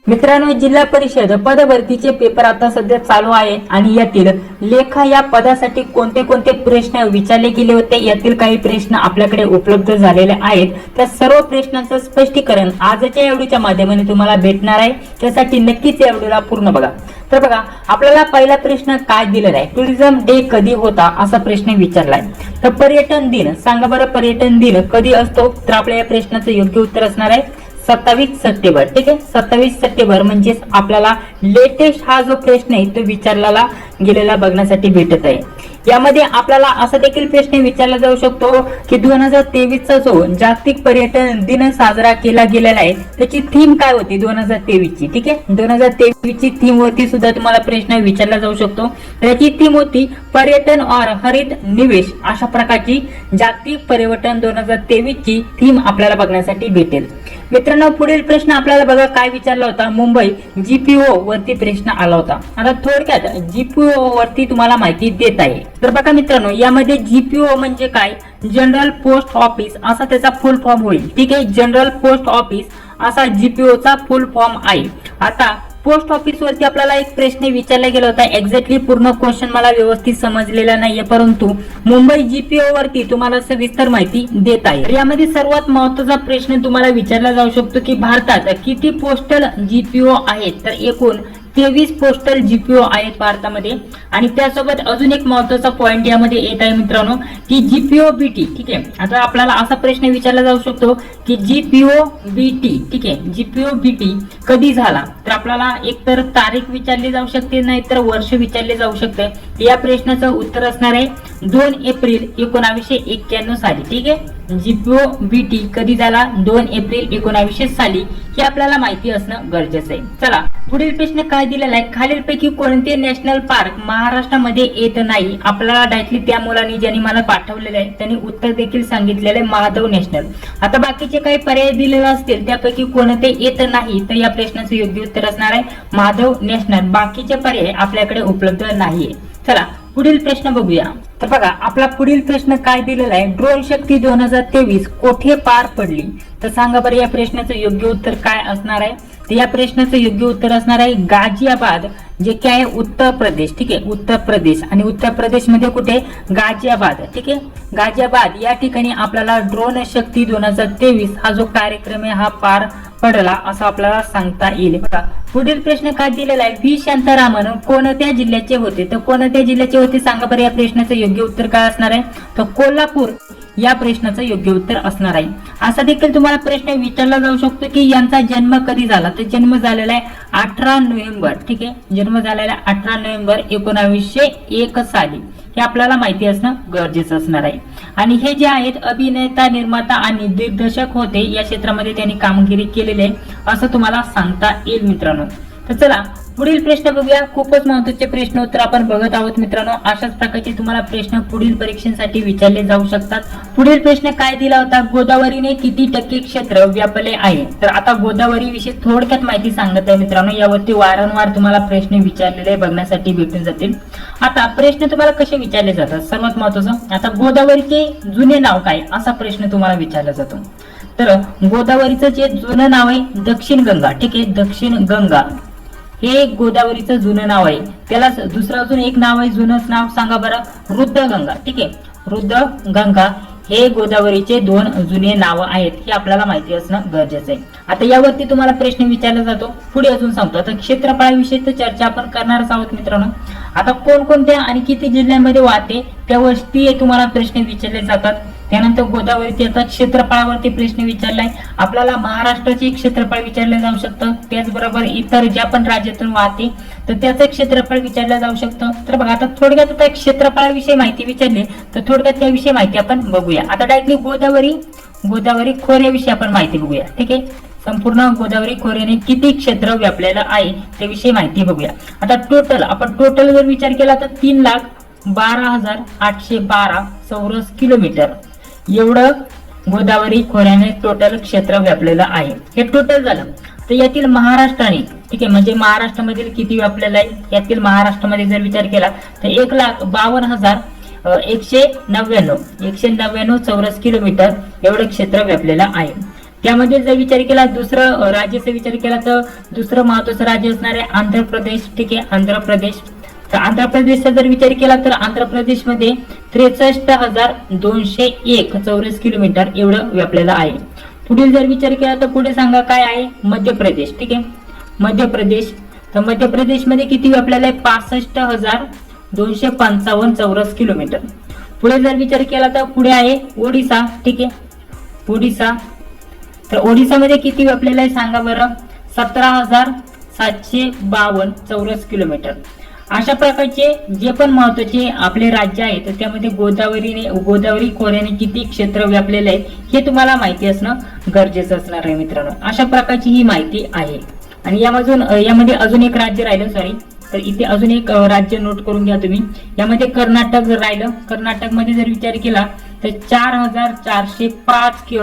मित्रांनो, जिल्हा परिषद पदभरतीचे पेपर आता सध्या चालू आहे आणि यातील लेखा या पदासाठी कोणते कोणते प्रश्न विचारले गेले होते, यातील काही प्रश्न आपल्याकडे उपलब्ध झालेले आहेत. त्या सर्व प्रश्नांचं स्पष्टीकरण आजच्या या व्हिडिओच्या माध्यमाने तुम्हाला भेटणार आहे. त्यासाठी नक्कीच या व्हिडिओला पूर्ण बघा. तर बघा, आपल्याला पहिला प्रश्न काय दिलेला आहे, टुरिझम डे कधी होता असा प्रश्न विचारलाय. तर पर्यटन दिन सांगा बरं, पर्यटन दिन कधी असतो? तर आपल्या या प्रश्नाचं योग्य उत्तर असणार आहे 27 सप्टेंबर. ठीक आहे, 27 सप्टेंबर म्हणजेच आपल्याला लेटेस्ट हा जो प्रश्न आहे तो विचारलेला गेलेला बघण्यासाठी भेटत आहे. यामध्ये आपल्याला असा देखील प्रश्न विचारला जाऊ शकतो की 2023 चा जो जागतिक पर्यटन दिन साजरा केला गेलेला आहे त्याची थीम काय होती 2023 ची. ठीक आहे, 2023 ची थीम वरती सुद्धा तुम्हाला प्रश्न विचारला जाऊ शकतो. त्याची थीम होती पर्यटन और हरित निवेश. अशा प्रकारची जागतिक पर्यटन 2023 ची थीम आपल्याला बघण्यासाठी भेटेल. मित्रांनो, पुढील प्रश्न आपल्याला बघा काय विचारला होता, मुंबई जीपीओ वरती प्रश्न आला होता. आता थोडक्यात जीपीओ वरती तुम्हाला माहिती देत आहे. तर बघा मित्रांनो, यामध्ये जीपीओ म्हणजे काय, जनरल पोस्ट ऑफिस असा त्याचा फुल फॉर्म होईल. ठीक आहे, जनरल पोस्ट ऑफिस असा जीपीओ चा फुल फॉर्म आहे. आता पोस्ट ऑफिस वरती आपल्याला एक प्रश्न विचारला गेला होता. एक्झॅक्टली पूर्ण क्वेश्चन मला व्यवस्थित समजलेला नाहीये, परंतु मुंबई जीपीओ वरती तुम्हाला सविस्तर माहिती देत आहे. यामध्ये सर्वात महत्त्वाचा प्रश्न तुम्हाला विचारला जाऊ शकतो की भारतात किती पोस्टल जीपीओ आहेत? तर एकूण 23 पोस्टल जीपीओ आहेत भारतामध्ये. आणि त्यासोबत अजून एक महत्त्वाचा पॉइंट यामध्ये येत आहे मित्रांनो की जीपीओ बीटी. ठीक आहे, आता आपल्याला असा प्रश्न विचारला जाऊ शकतो की जीपीओ बीटी, ठीक आहे, जीपीओ बीटी कधी झाला? तर आपल्याला एकतर तारीख विचारली जाऊ शकते, नाहीतर वर्ष विचारले जाऊ शकते. या प्रश्नाचं उत्तर असणार आहे 2 एप्रिल 1991 साली. ठीक आहे, जीपीओ बीटी कधी झाला? 2 एप्रिल 1900 साली. हे आपल्याला माहिती असणं गरजेचं आहे. चला, पुढील प्रश्न काय दिलेला आहे, खालीलपैकी कोणते नॅशनल पार्क महाराष्ट्रामध्ये येत नाही? आपल्याला डायरेक्टली त्या मुलांनी ज्यांनी मला पाठवलेलं आहे त्यांनी उत्तर देखील सांगितलेलं आहे महादेव नॅशनल. आता बाकीचे काही पर्याय दिलेले असतील त्यापैकी कोणते येत नाही, तर या प्रश्नाचं योग्य उत्तर असणार आहे महादेव नॅशनल. बाकीचे पर्याय आपल्याकडे उपलब्ध नाहीये. चला, पुढील प्रश्न बघूया. तर बघा, आपला पुढील प्रश्न काय दिलेला आहे, ड्रोन शक्ती 2023 कोठे पार पडली? तर सांगा बरं या प्रश्नाचं योग्य उत्तर काय असणार आहे? तर या प्रश्नाचं योग्य उत्तर असणार आहे गाझियाबाद, जे काय आहे उत्तर प्रदेश. ठीक आहे, उत्तर प्रदेश. आणि उत्तर प्रदेश मध्ये कुठे? गाझियाबाद. ठीक आहे, गाझियाबाद या ठिकाणी आपल्याला ड्रोन शक्ती 2023 हा जो कार्यक्रम आहे हा पार पडला असं आपल्याला सांगता येईल. बघा, पुढील प्रश्न काय दिलेला आहे, व्ही शांतारामन कोणत्या जिल्ह्याचे होते? तर कोणत्या जिल्ह्याचे होते सांगा बरं या प्रश्नाचं योग्य उत्तर काय असणार आहे? तर कोल्हापूर या प्रश्नाचं योग्य उत्तर असणार आहे. असा देखील तुम्हाला प्रश्न विचारला जाऊ शकतो की यांचा जन्म कधी झाला? तर जन्म झालेला आहे 18 नोव्हेंबर. ठीक आहे, जन्म झालेला 18 नोव्हेंबर 1901 साली. हे आपल्याला माहिती असणं गरजेचं असणार आहे. आणि हे जे आहेत अभिनेता, निर्माता आणि दिग्दर्शक होते, या क्षेत्रामध्ये त्यांनी कामगिरी केलेली आहे असं तुम्हाला सांगता येईल मित्रांनो. तर चला, पुढील प्रश्न बघूया. खूपच महत्त्वाचे प्रश्न उत्तर आपण बघत आहोत मित्रांनो. अशाच प्रकारचे तुम्हाला प्रश्न पुढील परीक्षेसाठी विचारले जाऊ शकतात. पुढील प्रश्न काय दिला होता, गोदावरीने किती टक्के क्षेत्र व्यापले आहे? तर आता गोदावरी विषयी थोडक्यात माहिती सांगत आहे मित्रांनो. यावरती वारंवार तुम्हाला प्रश्न विचारलेले बघण्यासाठी भेटून जातील. आता प्रश्न तुम्हाला कसे विचारले जातात? सर्वात महत्त्वाचं, आता गोदावरीचे जुने नाव काय असा प्रश्न तुम्हाला विचारला जातो. तर गोदावरीचं जे जुनं नाव आहे दक्षिण गंगा. ठीक आहे, दक्षिण गंगा हे गोदावरीचं जुनं नाव आहे. त्याला दुसरं अजून एक नाव आहे, जुनंच नाव सांगा बरं, रुद्रगंगा. ठीक आहे, रुद्रगंगा हे गोदावरीचे 2 जुने नाव आहेत. हे आपल्याला माहिती असणं गरजेचं आहे. आता यावरती तुम्हाला प्रश्न विचारला जातो. पुढे अजून सांगतो. आता क्षेत्रफळाविषयी तर चर्चा आपण करणारच आहोत मित्रांनो. आता कोणकोणत्या आणि किती जिल्ह्यांमध्ये वाहते त्या वस्ती तुम्हाला प्रश्न विचारले जातात. त्यानंतर गोदावरीचे आता क्षेत्रफळावरती प्रश्न विचारलाय. आपल्याला महाराष्ट्राचे क्षेत्रफळ विचारले जाऊ शकतं. त्याचबरोबर इतर ज्या पण राज्यातून वाहते तर त्याचं क्षेत्रफळ विचारलं जाऊ शकतं. तर बघा, आता थोडक्यात आता क्षेत्रफळाविषयी माहिती विचारली तर थोडक्यात त्याविषयी माहिती आपण बघूया. आता डायरेक्टली गोदावरी खोऱ्याविषयी आपण माहिती बघूया. ठीक आहे, संपूर्ण गोदावरी खोऱ्याने किती क्षेत्र व्यापलेलं आहे त्याविषयी माहिती बघूया. आता टोटल जर विचार केला तर 3,12,812 चौरस किलोमीटर एवढं गोदावरी खोऱ्याने टोटल क्षेत्र व्यापलेलं आहे. हे टोटल झालं. तर यातील महाराष्ट्राने, ठीक आहे, म्हणजे महाराष्ट्रामधील किती व्यापलेलं आहे, यातील महाराष्ट्रामध्ये जर विचार केला तर 1,52,199 चौरस किलोमीटर एवढं क्षेत्र व्यापलेलं आहे. त्यामध्ये जर विचार केला दुसरं राज्याचा विचार केला तर दुसरं महत्वाचं राज्य असणार आहे आंध्र प्रदेश. ठीक आहे, आंध्र प्रदेश. तर आंध्र प्रदेशचा जर विचार केला तर आंध्र प्रदेशमध्ये 63,201 चौरस किलोमीटर एवढं व्यापलेलं आहे. पुढील जर विचार केला तर पुढे सांगा काय आहे, मध्य प्रदेश. ठीक आहे, मध्य प्रदेश. तर मध्य प्रदेशमध्ये किती व्यापलेलं आहे, 65,255 चौरस किलोमीटर. पुढे जर विचार केला तर पुढे आहे ओडिसा. ठीक आहे, ओडिसा. तर ओडिसामध्ये किती व्यापलेलं आहे सांगा बरं, 17,752 चौरस किलोमीटर. अशा प्रकारचे जे पण महत्वाचे आपले राज्य आहेत त्यामध्ये गोदावरी खोऱ्याने किती क्षेत्र व्यापलेले आहे हे तुम्हाला माहिती असणं गरजेचं असणार आहे मित्रांनो. अशा प्रकारची ही माहिती आहे. आणि यामध्ये अजून एक राज्य राहिलं, सॉरी. तर इथे अजून एक राज्य नोट करून घ्या तुम्ही. यामध्ये कर्नाटक राहिलं. कर्नाटकमध्ये जर विचार केला तर 4,405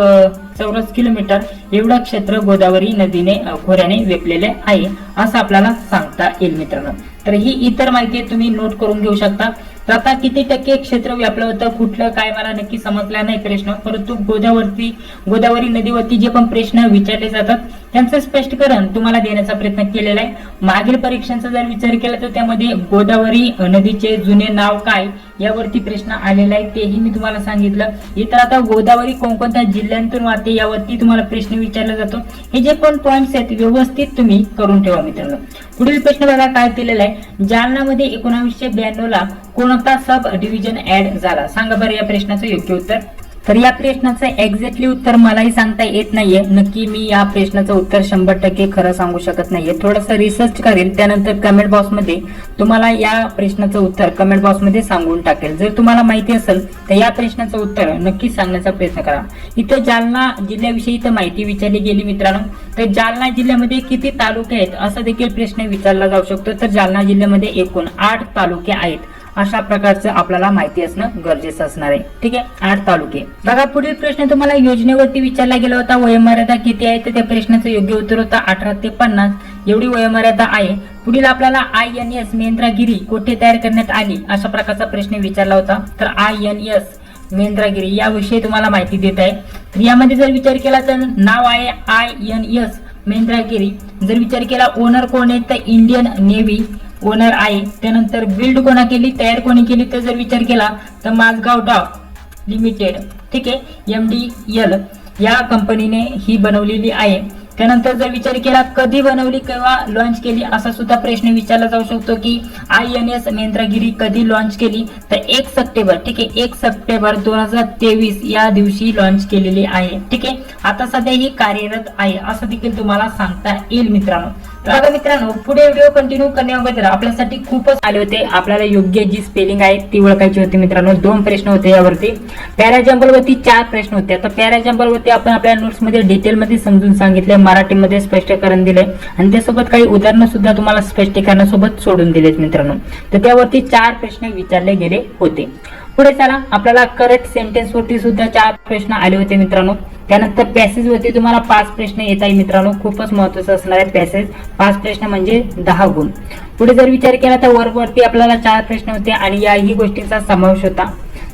चौरस किलोमीटर एवढं क्षेत्र गोदावरी नदीने खोऱ्याने व्यापलेले आहे असं आपल्याला सांगता येईल मित्रांनो. तर ही इतर माहिती तुम्ही नोट करून घेऊ शकता. तर आता किती टक्के क्षेत्र व्यापलं होतं कुठलं काय मला नक्की समजला नाही प्रश्न, परंतु गोदावरी नदीवरती जे पण प्रश्न विचारले जातात त्यांचं स्पष्टीकरण तुम्हाला देण्याचा प्रयत्न केलेला आहे. मागील परीक्षांचा जर विचार केला तर त्यामध्ये गोदावरी नदीचे जुने नाव काय यावरती प्रश्न आलेला आहे तेही मी तुम्हाला सांगितलं. इतर आता गोदावरी कोणकोणत्या जिल्ह्यांतून वाहते यावरती तुम्हाला प्रश्न विचारला जातो. हे जे पण पॉइंट्स आहेत व्यवस्थित तुम्ही करून ठेवा मित्रांनो. पुढील प्रश्न बघा काय दिलेला आहे, जालनामध्ये 1992 ला कोणता सब डिव्हिजन ऍड झाला, सांगा बरं या प्रश्नाचं योग्य उत्तर. तर या प्रश्नाचं एक्झॅक्टली उत्तर मलाही सांगता येत नाहीये. नक्की मी या प्रश्नाचं उत्तर 100% खरं सांगू शकत नाहीये. थोडंसं रिसर्च करेल त्यानंतर कमेंट बॉक्समध्ये तुम्हाला या प्रश्नाचं उत्तर कमेंट बॉक्समध्ये सांगून टाकेल. जर तुम्हाला माहिती असेल तर या प्रश्नाचं उत्तर नक्की सांगण्याचा प्रयत्न करा. इथे जालना जिल्ह्याविषयी इथं माहिती विचारली गेली मित्रांनो. तर जालना जिल्ह्यामध्ये किती तालुके आहेत असा देखील प्रश्न विचारला जाऊ शकतो. तर जालना जिल्ह्यामध्ये एकूण 8 तालुके आहेत अशा प्रकारचं आपल्याला माहिती असणं गरजेचं असणार आहे. ठीक आहे, 8 तालुके. बघा पुढील प्रश्न तुम्हाला योजनेवरती विचारला गेला होता, वयोमर्यादा किती आहे तर त्या प्रश्नाचं योग्य उत्तर होतं 18 ते 50 एवढी वयोमर्यादा आहे. पुढील आपल्याला INS मेंद्रागिरी कोठे तयार करण्यात आली अशा प्रकारचा प्रश्न विचारला होता. तर INS मेंद्रागिरी याविषयी तुम्हाला माहिती देत आहे. तर यामध्ये जर विचार केला तर नाव आहे INS मेंद्रागिरी. जर विचार केला ओनर कोण आहे तर इंडियन नेव्ही ओनर आहे. त्यानंतर बिल्ड कोणा केली, तयार कोणी केली तर जर विचार केला तर माझगाव डॉक लिमिटेड. ठीक आहे, MDL या कंपनीने ही बनवलेली आहे. त्यानंतर जर विचार केला कधी बनवली किंवा लॉन्च केली असा सुद्धा प्रश्न विचारला जाऊ शकतो की INS मेंद्रागिरी कधी लॉन्च केली तर 1 सप्टेंबर. ठीक आहे, 1 सप्टेंबर 2023 या दिवशी लॉन्च केलेली आहे. ठीक आहे, आता सध्या ही कार्यरत आहे असं देखील तुम्हाला सांगता येईल मित्रांनो. तर मित्रांनो पुढे व्हिडिओ कंटिन्यू करण्याबद्दल आपल्यासाठी खूपच आले होते. आपल्याला योग्य जी स्पेलिंग आहे ती ओळखायची होती मित्रांनो. 2 प्रश्न होते यावरती. पॅराजंबल वरती 4 प्रश्न होते. आता पॅराजंबल वरती आपण आपल्या नोट्स मध्ये डिटेल मध्ये समजून सांगितले, मराठीमध्ये स्पष्टीकरण दिले आणि त्यासोबत काही उदाहरणं सुद्धा तुम्हाला स्पष्टीकरणासोबत सोडून दिलेत मित्रांनो. तर त्यावरती 4 प्रश्न विचारले गेले होते. पुढे चला आपल्याला करेक्ट सेंटेन्स वरती सुद्धा 4 प्रश्न आले होते मित्रांनो. त्यानंतर पॅसेज वरती तुम्हाला 5 प्रश्न येत आहे मित्रांनो. खूपच महत्त्वाचं असणार आहे पॅसेज. 5 प्रश्न म्हणजे 10 गुण. पुढे जर विचार केला तर वरती आपल्याला 4 प्रश्न होते आणि याही गोष्टींचा समावेश होता.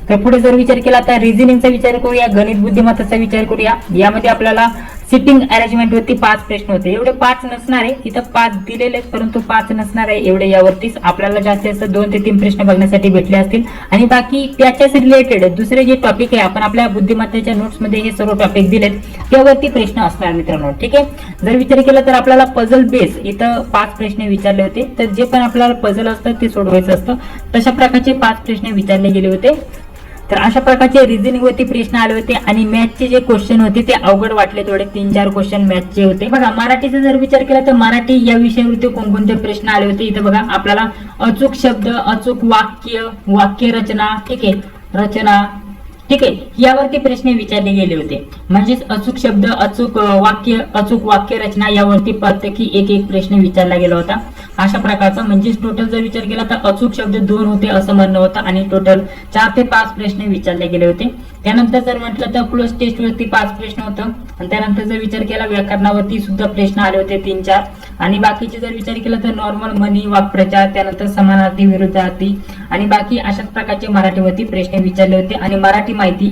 तर पुढे जर विचार केला तर रिझनिंगचा विचार करूया, गणित बुद्धिमत्तेचा विचार करूया. यामध्ये आपल्याला सिटिंग अरेंजमेंट वरती 5 प्रश्न होते. एवढे 5 नसणार आहे, इथं 5 दिलेले आहेत परंतु 5 नसणार आहे एवढे. यावरतीच आपल्याला जास्तीत जास्त 2 ते 3 प्रश्न बघण्यासाठी भेटले असतील आणि बाकी त्याच्याच रिलेटेड दुसरे जे टॉपिक आहे आपण आपल्या बुद्धिमत्तेच्या नोट्स मध्ये हे सर्व टॉपिक दिलेत त्यावरती प्रश्न असणार मित्रांनो. ठीक आहे, जर विचार केला तर आपल्याला पझल बेस इथं 5 प्रश्न विचारले होते. तर जे पण आपल्याला पझल असतं ते सोडवायचं असतं तशा प्रकारचे 5 प्रश्न विचारले गेले होते. तर अशा प्रकारचे रिझनिंग वरती प्रश्न आले होते आणि मॅथचे जे क्वेश्चन होते ते अवघड वाटले थोडे. 3-4 क्वेश्चन मॅथचे होते. बघा मराठीचा जर विचार केला तर मराठी या विषयावरती कोणकोणते प्रश्न आले होते. इथे बघा आपल्याला अचूक शब्द, अचूक वाक्य रचना, ठीक आहे, रचना, ठीक आहे, यावरती प्रश्न विचारले गेले होते. म्हणजेच अचूक शब्द, अचूक वाक्य रचना यावरती प्रत्येकी एक प्रश्न विचारला गेला होता. अशा प्रकारचा म्हणजेच टोटल जर विचार केला तर अचूक शब्द 2 होते असं म्हणणं होतं आणि टोटल 4 ते 5 प्रश्न विचारले गेले होते. त्यानंतर जर म्हटलं तर क्लोज टेस्ट वरती 5 प्रश्न होतं आणि त्यानंतर जर विचार केला व्याकरणावरती सुद्धा प्रश्न आले होते 3-4 आणि बाकीचे जर विचार केला तर नॉर्मल म्हणी, वाक्प्रचार, त्यानंतर समानार्थी, विरुद्धार्थी आणि बाकी अशाच प्रकारचे मराठीवरती प्रश्न विचारले होते आणि मराठी माहिती